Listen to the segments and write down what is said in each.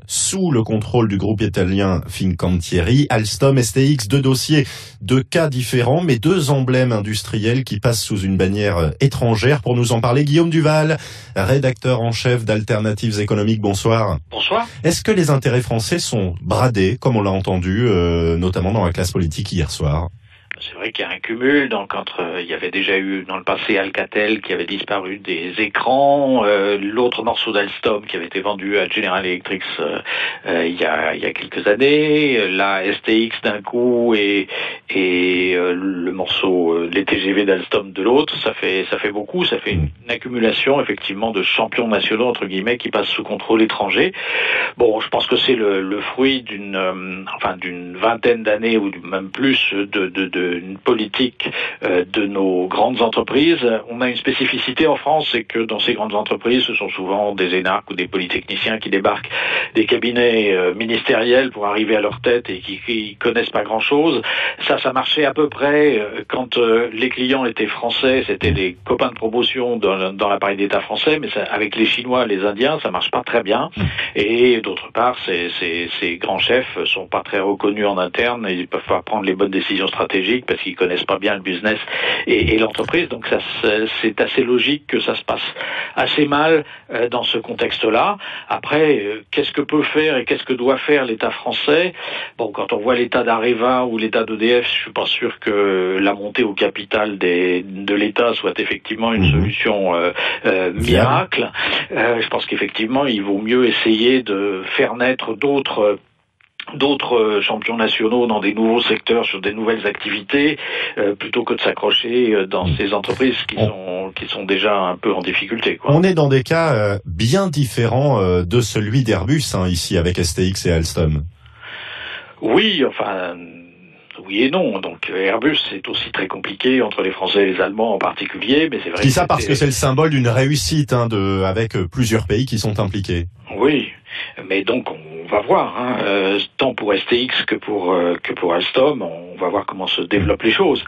Sous le contrôle du groupe italien Fincantieri, Alstom, STX, deux dossiers, deux cas différents, mais deux emblèmes industriels qui passent sous une bannière étrangère. Pour nous en parler, Guillaume Duval, rédacteur en chef d'Alternatives économiques. Bonsoir. Bonsoir. Est-ce que les intérêts français sont bradés, comme on l'a entendu, notamment dans la classe politique hier soir ? C'est vrai qu'il y a un cumul, donc il y avait déjà eu dans le passé Alcatel qui avait disparu des écrans, l'autre morceau d'Alstom qui avait été vendu à General Electric il y a quelques années, la STX d'un coup et le morceau, les TGV d'Alstom de l'autre, ça fait beaucoup, ça fait une accumulation effectivement de champions nationaux entre guillemets qui passent sous contrôle étranger. Bon, je pense que c'est le fruit d'une vingtaine d'années ou même plus une politique de nos grandes entreprises. On a une spécificité en France, c'est que dans ces grandes entreprises, ce sont souvent des énarques ou des polytechniciens qui débarquent des cabinets ministériels pour arriver à leur tête et qui connaissent pas grand-chose. Ça marchait à peu près quand les clients étaient français, c'était des copains de promotion dans l'appareil d'État français, mais avec les Chinois, les Indiens, ça marche pas très bien. Et d'autre part, ces grands chefs sont pas très reconnus en interne et ils peuvent pas prendre les bonnes décisions stratégiques parce qu'ils connaissent pas bien le business et l'entreprise. Donc ça, c'est assez logique que ça se passe assez mal dans ce contexte-là. Après, qu'est-ce que peut faire et qu'est-ce que doit faire l'État français ? Bon, quand on voit l'État d'Areva ou l'État d'EDF, je suis pas sûr que la montée au capital de l'État soit effectivement une solution miracle. Je pense qu'effectivement, il vaut mieux essayer de faire naître d'autres champions nationaux dans des nouveaux secteurs, sur des nouvelles activités, plutôt que de s'accrocher dans ces entreprises qui sont déjà un peu en difficulté, quoi. On est dans des cas bien différents de celui d'Airbus, ici, avec STX et Alstom. Oui, oui et non. Donc Airbus, c'est aussi très compliqué entre les Français et les Allemands en particulier, mais c'est vrai. Je dis ça parce que c'est le symbole d'une réussite, avec plusieurs pays qui sont impliqués. Oui, mais donc on va voir, tant pour STX que pour Alstom, on va voir comment se développent les choses.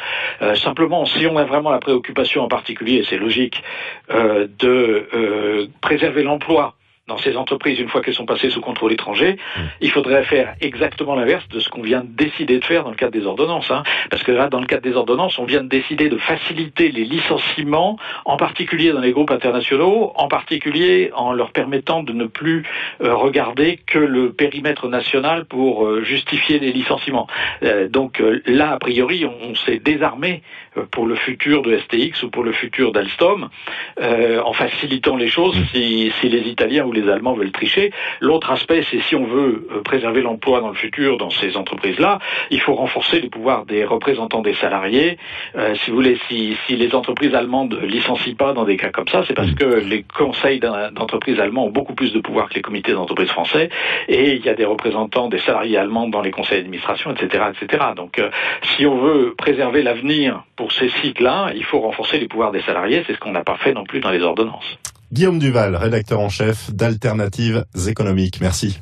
Simplement, si on a vraiment la préoccupation en particulier, et c'est logique, de préserver l'emploi dans ces entreprises, une fois qu'elles sont passées sous contrôle étranger, il faudrait faire exactement l'inverse de ce qu'on vient de décider de faire dans le cadre des ordonnances. Parce que là, dans le cadre des ordonnances, on vient de décider de faciliter les licenciements, en particulier dans les groupes internationaux, en particulier en leur permettant de ne plus regarder que le périmètre national pour justifier les licenciements. Donc là, a priori, on s'est désarmé pour le futur de STX ou pour le futur d'Alstom, en facilitant les choses si les Italiens ou les Allemands veulent tricher. L'autre aspect, c'est si on veut préserver l'emploi dans le futur dans ces entreprises-là, il faut renforcer les pouvoirs des représentants des salariés. Si vous voulez, si les entreprises allemandes licencient pas dans des cas comme ça, c'est parce que les conseils d'entreprises allemands ont beaucoup plus de pouvoir que les comités d'entreprise français, et il y a des représentants des salariés allemands dans les conseils d'administration, etc., etc. Donc, si on veut préserver l'avenir pour ces cycles-là, il faut renforcer les pouvoirs des salariés. C'est ce qu'on n'a pas fait non plus dans les ordonnances. Guillaume Duval, rédacteur en chef d'Alternatives économiques. Merci.